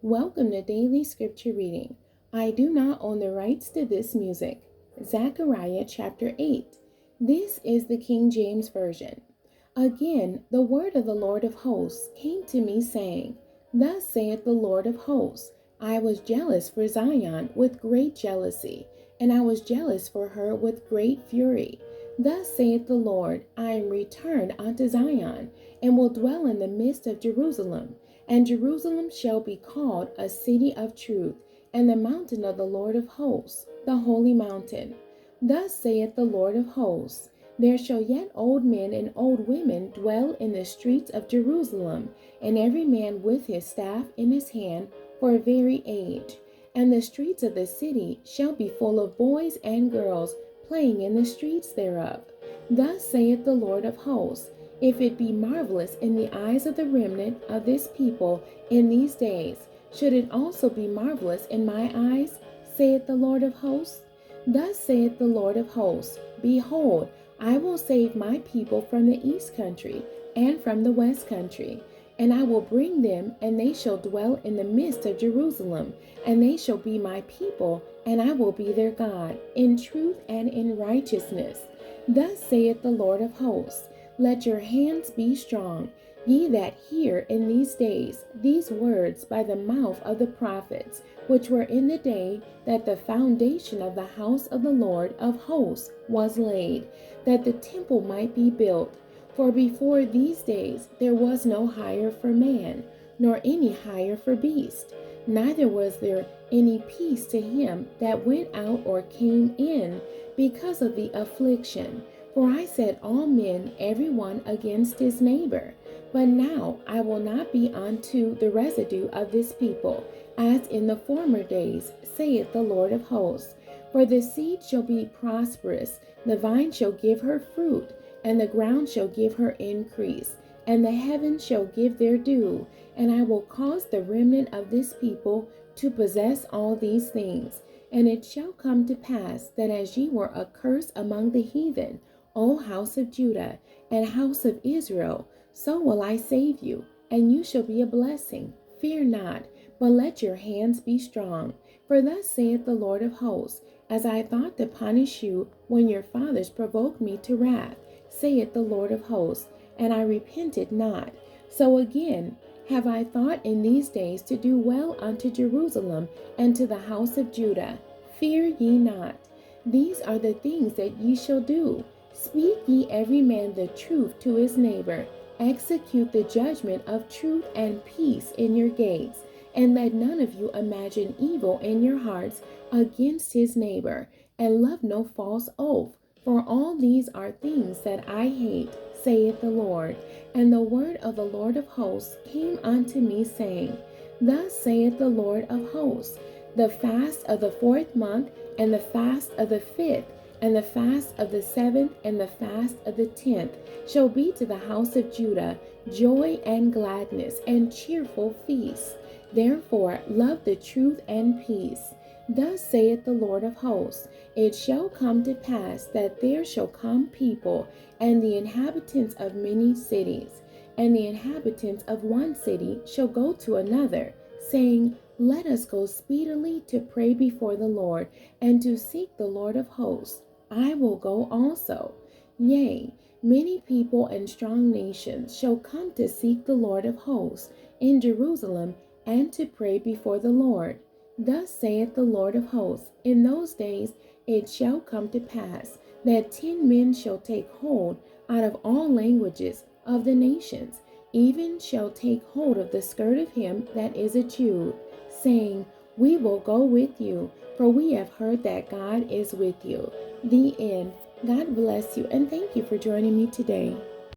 Welcome to Daily Scripture Reading. I do not own the rights to this music. Zechariah chapter 8. This is the King James Version. Again, the word of the Lord of hosts came to me, saying, Thus saith the Lord of hosts, I was jealous for Zion with great jealousy, and I was jealous for her with great fury. Thus saith the Lord, I am returned unto Zion, and will dwell in the midst of Jerusalem. And Jerusalem shall be called a city of truth, and the mountain of the Lord of hosts, the holy mountain. Thus saith the Lord of hosts, There shall yet old men and old women dwell in the streets of Jerusalem, and every man with his staff in his hand for a very age. And the streets of the city shall be full of boys and girls playing in the streets thereof. Thus saith the Lord of hosts, If it be marvelous in the eyes of the remnant of this people in these days, should it also be marvelous in my eyes, saith the Lord of hosts? Thus saith the Lord of hosts, Behold, I will save my people from the east country and from the west country, and I will bring them, and they shall dwell in the midst of Jerusalem, and they shall be my people, and I will be their God, in truth and in righteousness. Thus saith the Lord of hosts, Let your hands be strong, ye that hear in these days these words by the mouth of the prophets, which were in the day that the foundation of the house of the Lord of hosts was laid, that the temple might be built. For before these days there was no hire for man, nor any hire for beast, neither was there any peace to him that went out or came in, because of the affliction. For I set all men every one against his neighbor. But now I will not be unto the residue of this people, as in the former days, saith the Lord of hosts. For the seed shall be prosperous, the vine shall give her fruit, and the ground shall give her increase, and the heavens shall give their dew. And I will cause the remnant of this people to possess all these things. And it shall come to pass that as ye were a curse among the heathen, O house of Judah and house of Israel, so will I save you, and you shall be a blessing. Fear not, but let your hands be strong. For thus saith the Lord of hosts, As I thought to punish you when your fathers provoked me to wrath, saith the Lord of hosts, and I repented not. So again have I thought in these days to do well unto Jerusalem and to the house of Judah. Fear ye not. These are the things that ye shall do. Speak ye every man the truth to his neighbor. Execute the judgment of truth and peace in your gates, and let none of you imagine evil in your hearts against his neighbor, and love no false oath. For all these are things that I hate, saith the Lord. And the word of the Lord of hosts came unto me, saying, Thus saith the Lord of hosts, The fast of the 4th month, and the fast of the 5th, and the fast of the 7th, and the fast of the 10th shall be to the house of Judah joy and gladness and cheerful feasts. Therefore love the truth and peace. Thus saith the Lord of hosts, It shall come to pass that there shall come people, and the inhabitants of many cities, and the inhabitants of one city shall go to another, saying, Let us go speedily to pray before the Lord, and to seek the Lord of hosts. I will go also. Yea, many people and strong nations shall come to seek the Lord of hosts in Jerusalem, and to pray before the Lord. Thus saith the Lord of hosts, In those days it shall come to pass that 10 men shall take hold out of all languages of the nations, even shall take hold of the skirt of him that is a Jew, saying, We will go with you, for we have heard that God is with you. The end. God bless you, and thank you for joining me today.